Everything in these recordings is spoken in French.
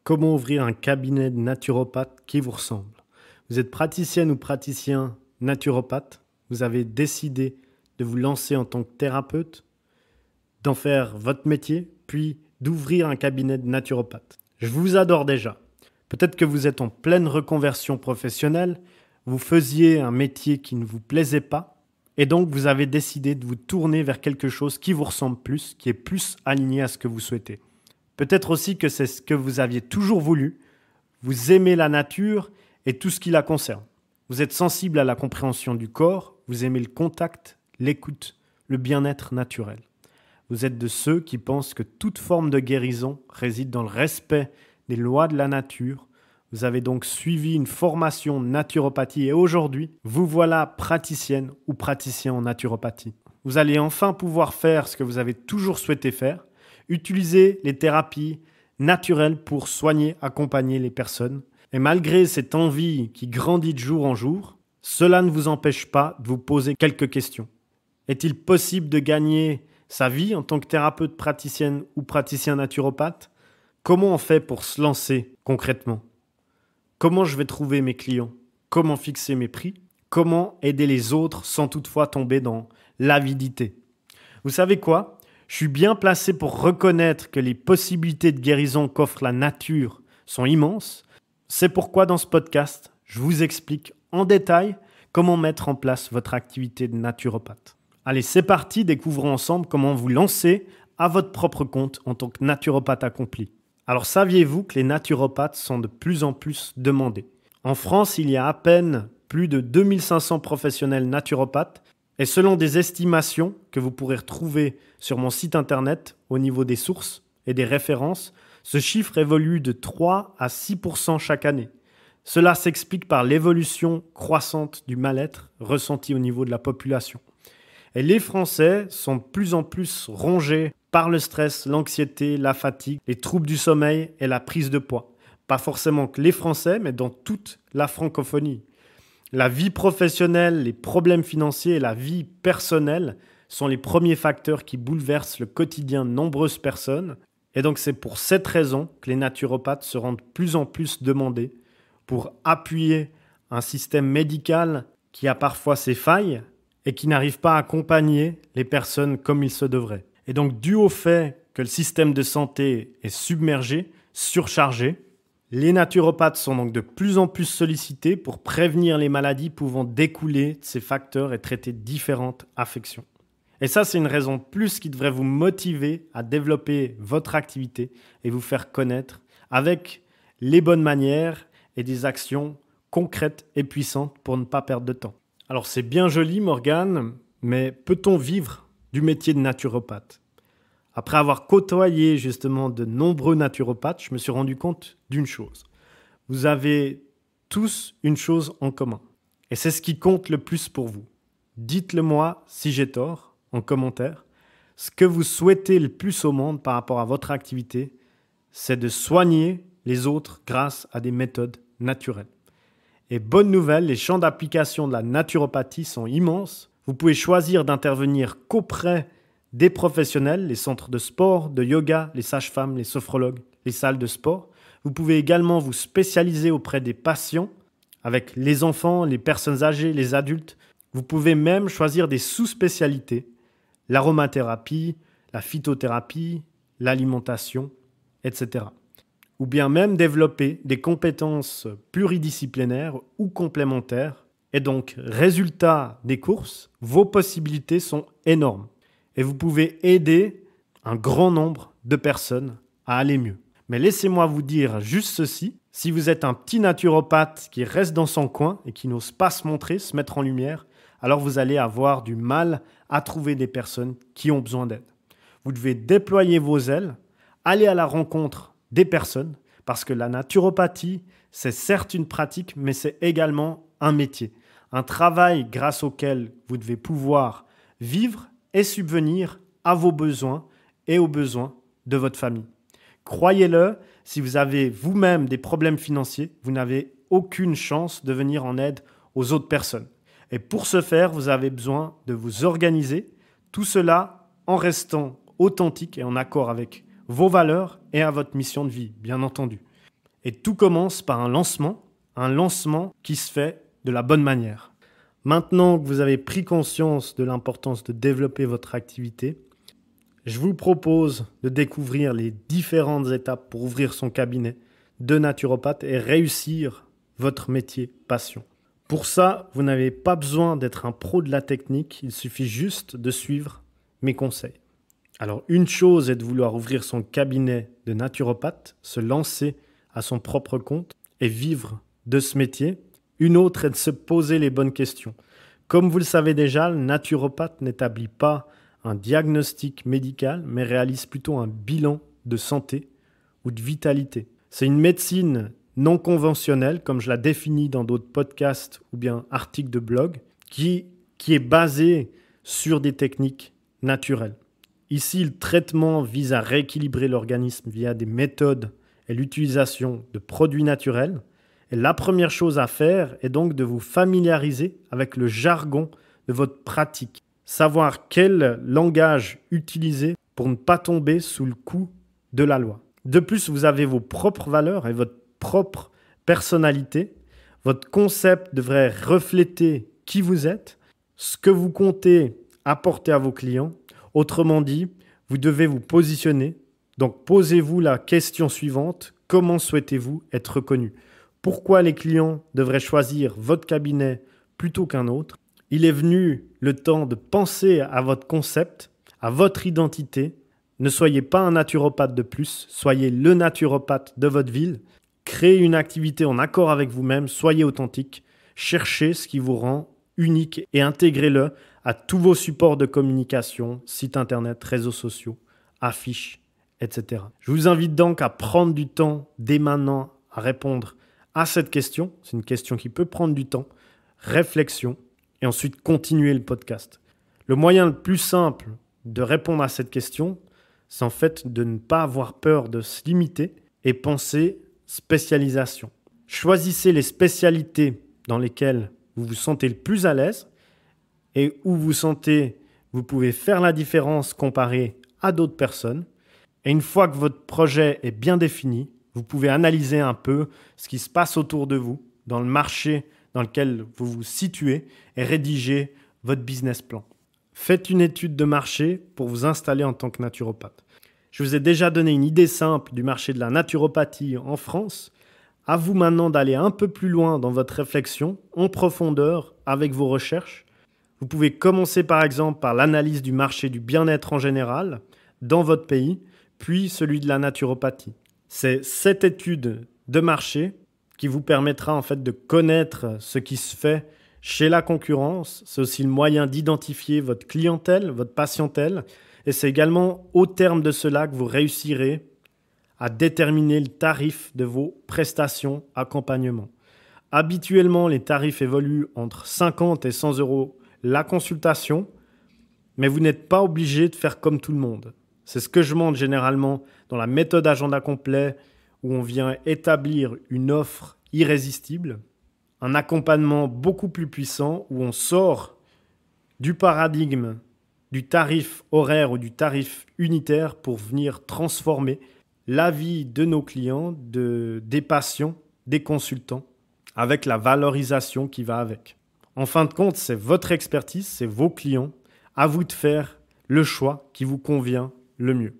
Comment ouvrir un cabinet de naturopathe qui vous ressemble? Vous êtes praticienne ou praticien naturopathe? Vous avez décidé de vous lancer en tant que thérapeute, d'en faire votre métier, puis d'ouvrir un cabinet de naturopathe. Je vous adore déjà. Peut-être que vous êtes en pleine reconversion professionnelle, vous faisiez un métier qui ne vous plaisait pas, et donc vous avez décidé de vous tourner vers quelque chose qui vous ressemble plus, qui est plus aligné à ce que vous souhaitez. Peut-être aussi que c'est ce que vous aviez toujours voulu. Vous aimez la nature et tout ce qui la concerne. Vous êtes sensible à la compréhension du corps, vous aimez le contact, l'écoute, le bien-être naturel. Vous êtes de ceux qui pensent que toute forme de guérison réside dans le respect des lois de la nature. Vous avez donc suivi une formation naturopathie et aujourd'hui, vous voilà praticienne ou praticien en naturopathie. Vous allez enfin pouvoir faire ce que vous avez toujours souhaité faire, utiliser les thérapies naturelles pour soigner, accompagner les personnes. Et malgré cette envie qui grandit de jour en jour, cela ne vous empêche pas de vous poser quelques questions. Est-il possible de gagner sa vie en tant que thérapeute praticienne ou praticien naturopathe? Comment on fait pour se lancer concrètement? Comment je vais trouver mes clients? Comment fixer mes prix? Comment aider les autres sans toutefois tomber dans l'avidité? Vous savez quoi? Je suis bien placé pour reconnaître que les possibilités de guérison qu'offre la nature sont immenses. C'est pourquoi dans ce podcast, je vous explique en détail comment mettre en place votre activité de naturopathe. Allez, c'est parti, découvrons ensemble comment vous lancer à votre propre compte en tant que naturopathe accompli. Alors saviez-vous que les naturopathes sont de plus en plus demandés? En France, il y a à peine plus de 2500 professionnels naturopathes et selon des estimations que vous pourrez retrouver sur mon site internet au niveau des sources et des références, ce chiffre évolue de 3 à 6% chaque année. Cela s'explique par l'évolution croissante du mal-être ressenti au niveau de la population. Et les Français sont de plus en plus rongés par le stress, l'anxiété, la fatigue, les troubles du sommeil et la prise de poids. Pas forcément que les Français, mais dans toute la francophonie. La vie professionnelle, les problèmes financiers et la vie personnelle sont les premiers facteurs qui bouleversent le quotidien de nombreuses personnes. Et donc c'est pour cette raison que les naturopathes se rendent de plus en plus demandés pour appuyer un système médical qui a parfois ses failles et qui n'arrive pas à accompagner les personnes comme il se devrait. Et donc dû au fait que le système de santé est submergé, surchargé, les naturopathes sont donc de plus en plus sollicités pour prévenir les maladies pouvant découler de ces facteurs et traiter différentes affections. Et ça, c'est une raison de plus qui devrait vous motiver à développer votre activité et vous faire connaître avec les bonnes manières et des actions concrètes et puissantes pour ne pas perdre de temps. Alors c'est bien joli Morgane, mais peut-on vivre du métier de naturopathe? Après avoir côtoyé justement de nombreux naturopathes, je me suis rendu compte d'une chose. Vous avez tous une chose en commun. Et c'est ce qui compte le plus pour vous. Dites-le moi si j'ai tort en commentaire. Ce que vous souhaitez le plus au monde par rapport à votre activité, c'est de soigner les autres grâce à des méthodes naturelles. Et bonne nouvelle, les champs d'application de la naturopathie sont immenses. Vous pouvez choisir d'intervenir qu'auprès des professionnels, les centres de sport, de yoga, les sages-femmes, les sophrologues, les salles de sport. Vous pouvez également vous spécialiser auprès des patients, avec les enfants, les personnes âgées, les adultes. Vous pouvez même choisir des sous-spécialités, l'aromathérapie, la phytothérapie, l'alimentation, etc. Ou bien même développer des compétences pluridisciplinaires ou complémentaires. Et donc, résultat des courses, vos possibilités sont énormes. Et vous pouvez aider un grand nombre de personnes à aller mieux. Mais laissez-moi vous dire juste ceci. Si vous êtes un petit naturopathe qui reste dans son coin et qui n'ose pas se montrer, se mettre en lumière, alors vous allez avoir du mal à trouver des personnes qui ont besoin d'aide. Vous devez déployer vos ailes, aller à la rencontre des personnes, parce que la naturopathie, c'est certes une pratique, mais c'est également un métier. Un travail grâce auquel vous devez pouvoir vivre et subvenir à vos besoins et aux besoins de votre famille. Croyez-le, si vous avez vous-même des problèmes financiers, vous n'avez aucune chance de venir en aide aux autres personnes. Et pour ce faire, vous avez besoin de vous organiser, tout cela en restant authentique et en accord avec vos valeurs et à votre mission de vie, bien entendu. Et tout commence par un lancement qui se fait de la bonne manière. Maintenant que vous avez pris conscience de l'importance de développer votre activité, je vous propose de découvrir les différentes étapes pour ouvrir son cabinet de naturopathe et réussir votre métier passion. Pour ça, vous n'avez pas besoin d'être un pro de la technique, il suffit juste de suivre mes conseils. Alors, une chose est de vouloir ouvrir son cabinet de naturopathe, se lancer à son propre compte et vivre de ce métier. Une autre est de se poser les bonnes questions. Comme vous le savez déjà, le naturopathe n'établit pas un diagnostic médical, mais réalise plutôt un bilan de santé ou de vitalité. C'est une médecine non conventionnelle, comme je la définis dans d'autres podcasts ou bien articles de blog, qui est basée sur des techniques naturelles. Ici, le traitement vise à rééquilibrer l'organisme via des méthodes et l'utilisation de produits naturels. Et la première chose à faire est donc de vous familiariser avec le jargon de votre pratique. Savoir quel langage utiliser pour ne pas tomber sous le coup de la loi. De plus, vous avez vos propres valeurs et votre propre personnalité. Votre concept devrait refléter qui vous êtes, ce que vous comptez apporter à vos clients. Autrement dit, vous devez vous positionner. Donc, posez-vous la question suivante. Comment souhaitez-vous être reconnu ? Pourquoi les clients devraient choisir votre cabinet plutôt qu'un autre ? Il est venu le temps de penser à votre concept, à votre identité. Ne soyez pas un naturopathe de plus, soyez le naturopathe de votre ville. Créez une activité en accord avec vous-même, soyez authentique. Cherchez ce qui vous rend unique et intégrez-le à tous vos supports de communication, sites internet, réseaux sociaux, affiches, etc. Je vous invite donc à prendre du temps dès maintenant à répondre à cette question. C'est une question qui peut prendre du temps, réflexion, et ensuite continuer le podcast. Le moyen le plus simple de répondre à cette question, c'est en fait de ne pas avoir peur de se limiter et penser spécialisation. Choisissez les spécialités dans lesquelles vous vous sentez le plus à l'aise et où vous pouvez faire la différence comparé à d'autres personnes. Et une fois que votre projet est bien défini, vous pouvez analyser un peu ce qui se passe autour de vous, dans le marché dans lequel vous vous situez et rédiger votre business plan. Faites une étude de marché pour vous installer en tant que naturopathe. Je vous ai déjà donné une idée simple du marché de la naturopathie en France. À vous maintenant d'aller un peu plus loin dans votre réflexion, en profondeur, avec vos recherches. Vous pouvez commencer par exemple par l'analyse du marché du bien-être en général dans votre pays, puis celui de la naturopathie. C'est cette étude de marché qui vous permettra en fait de connaître ce qui se fait chez la concurrence. C'est aussi le moyen d'identifier votre clientèle, votre patientèle. Et c'est également au terme de cela que vous réussirez à déterminer le tarif de vos prestations accompagnement. Habituellement, les tarifs évoluent entre 50 et 100 € la consultation, mais vous n'êtes pas obligé de faire comme tout le monde. C'est ce que je montre généralement dans la méthode agenda complet où on vient établir une offre irrésistible, un accompagnement beaucoup plus puissant où on sort du paradigme du tarif horaire ou du tarif unitaire pour venir transformer la vie de nos clients, des patients, des consultants, avec la valorisation qui va avec. En fin de compte, c'est votre expertise, c'est vos clients. À vous de faire le choix qui vous convient le mieux.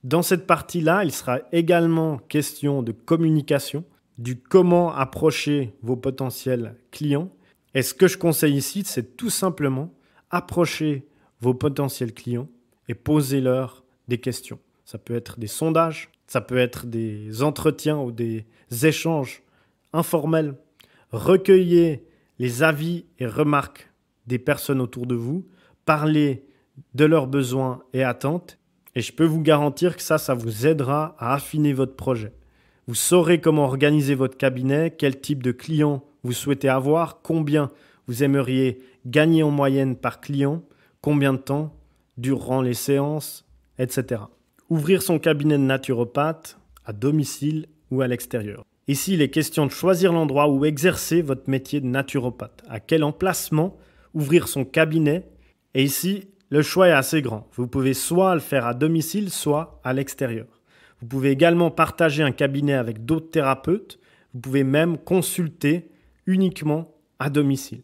Dans cette partie-là, il sera également question de communication, du comment approcher vos potentiels clients. Et ce que je conseille ici, c'est tout simplement approcher vos potentiels clients et posez-leur des questions. Ça peut être des sondages, ça peut être des entretiens ou des échanges informels. Recueillez les avis et remarques des personnes autour de vous, parlez de leurs besoins et attentes. Et je peux vous garantir que ça vous aidera à affiner votre projet. Vous saurez comment organiser votre cabinet, quel type de client vous souhaitez avoir, combien vous aimeriez gagner en moyenne par client, combien de temps durant les séances, etc. Ouvrir son cabinet de naturopathe à domicile ou à l'extérieur. Ici, il est question de choisir l'endroit où exercer votre métier de naturopathe. À quel emplacement ouvrir son cabinet. Et ici, le choix est assez grand. Vous pouvez soit le faire à domicile, soit à l'extérieur. Vous pouvez également partager un cabinet avec d'autres thérapeutes. Vous pouvez même consulter uniquement à domicile.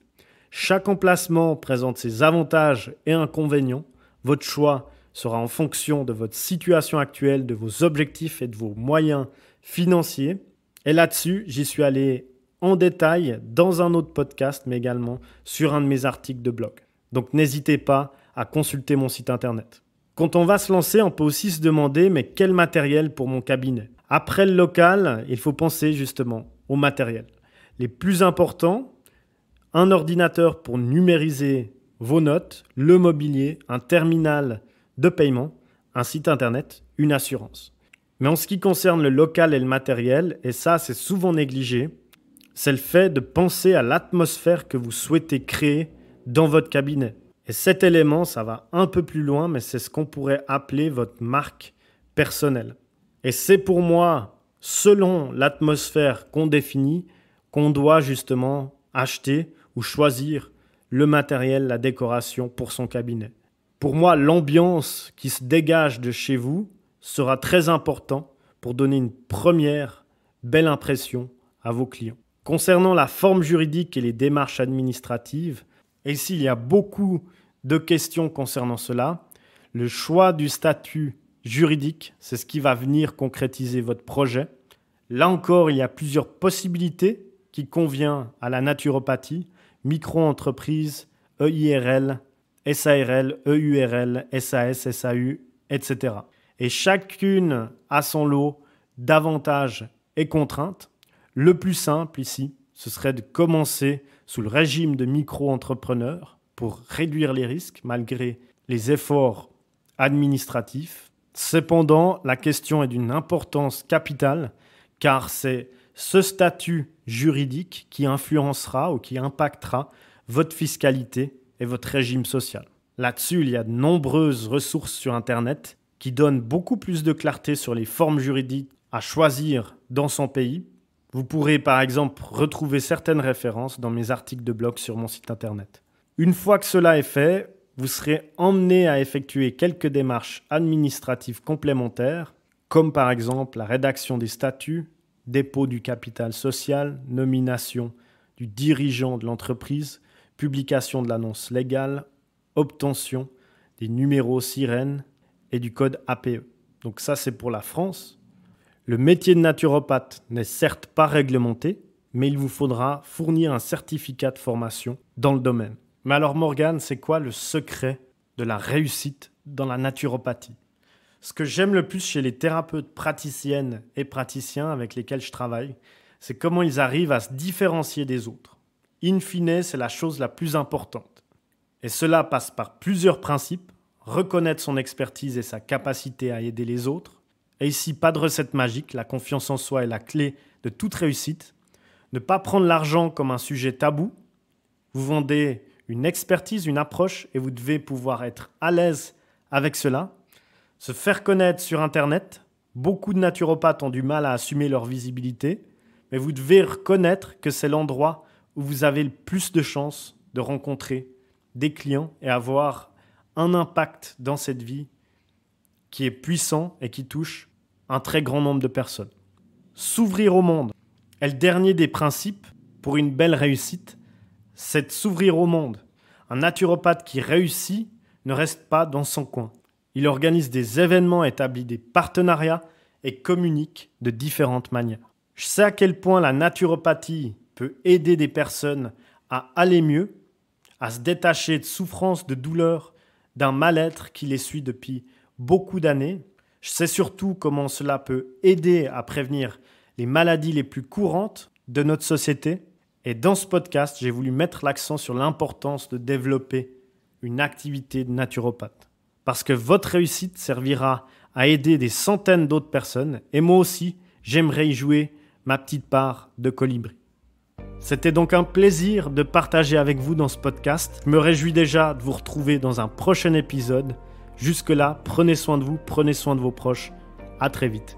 Chaque emplacement présente ses avantages et inconvénients. Votre choix sera en fonction de votre situation actuelle, de vos objectifs et de vos moyens financiers. Et là-dessus, j'y suis allé en détail dans un autre podcast, mais également sur un de mes articles de blog. Donc n'hésitez pas à consulter mon site internet. Quand on va se lancer, on peut aussi se demander mais quel matériel pour mon cabinet ? Après le local, il faut penser justement au matériel. Les plus importants, un ordinateur pour numériser vos notes, le mobilier, un terminal de paiement, un site internet, une assurance. Mais en ce qui concerne le local et le matériel, et ça c'est souvent négligé, c'est le fait de penser à l'atmosphère que vous souhaitez créer dans votre cabinet. Et cet élément, ça va un peu plus loin, mais c'est ce qu'on pourrait appeler votre marque personnelle. Et c'est pour moi, selon l'atmosphère qu'on définit, qu'on doit justement acheter ou choisir le matériel, la décoration pour son cabinet. Pour moi, l'ambiance qui se dégage de chez vous sera très important pour donner une première belle impression à vos clients. Concernant la forme juridique et les démarches administratives, et s'il y a beaucoup de questions concernant cela, le choix du statut juridique, c'est ce qui va venir concrétiser votre projet. Là encore, il y a plusieurs possibilités qui conviennent à la naturopathie, micro-entreprise, EIRL, SARL, EURL, SAS, SAU, etc. Et chacune a son lot d'avantages et contraintes. Le plus simple ici, ce serait de commencer sous le régime de micro-entrepreneur pour réduire les risques malgré les efforts administratifs. Cependant, la question est d'une importance capitale car c'est ce statut juridique qui influencera ou qui impactera votre fiscalité et votre régime social. Là-dessus, il y a de nombreuses ressources sur Internet qui donnent beaucoup plus de clarté sur les formes juridiques à choisir dans son pays. Vous pourrez par exemple retrouver certaines références dans mes articles de blog sur mon site internet. Une fois que cela est fait, vous serez emmené à effectuer quelques démarches administratives complémentaires, comme par exemple la rédaction des statuts, dépôt du capital social, nomination du dirigeant de l'entreprise, publication de l'annonce légale, obtention des numéros sirènes et du code APE. Donc ça, c'est pour la France. Le métier de naturopathe n'est certes pas réglementé, mais il vous faudra fournir un certificat de formation dans le domaine. Mais alors Morgane, c'est quoi le secret de la réussite dans la naturopathie ? Ce que j'aime le plus chez les thérapeutes praticiennes et praticiens avec lesquels je travaille, c'est comment ils arrivent à se différencier des autres. In fine, c'est la chose la plus importante. Et cela passe par plusieurs principes, reconnaître son expertise et sa capacité à aider les autres. Et ici, pas de recette magique, la confiance en soi est la clé de toute réussite. Ne pas prendre l'argent comme un sujet tabou. Vous vendez une expertise, une approche et vous devez pouvoir être à l'aise avec cela. Se faire connaître sur Internet. Beaucoup de naturopathes ont du mal à assumer leur visibilité, mais vous devez reconnaître que c'est l'endroit où vous avez le plus de chances de rencontrer des clients et avoir un impact dans cette vie qui est puissant et qui touche un très grand nombre de personnes. S'ouvrir au monde est le dernier des principes pour une belle réussite, c'est de s'ouvrir au monde. Un naturopathe qui réussit ne reste pas dans son coin. Il organise des événements, établit des partenariats et communique de différentes manières. Je sais à quel point la naturopathie peut aider des personnes à aller mieux, à se détacher de souffrances, de douleurs, d'un mal-être qui les suit depuis beaucoup d'années. Je sais surtout comment cela peut aider à prévenir les maladies les plus courantes de notre société. Et dans ce podcast, j'ai voulu mettre l'accent sur l'importance de développer une activité de naturopathe. Parce que votre réussite servira à aider des centaines d'autres personnes. Et moi aussi, j'aimerais y jouer ma petite part de colibri. C'était donc un plaisir de partager avec vous dans ce podcast. Je me réjouis déjà de vous retrouver dans un prochain épisode. Jusque-là, prenez soin de vous, prenez soin de vos proches. À très vite.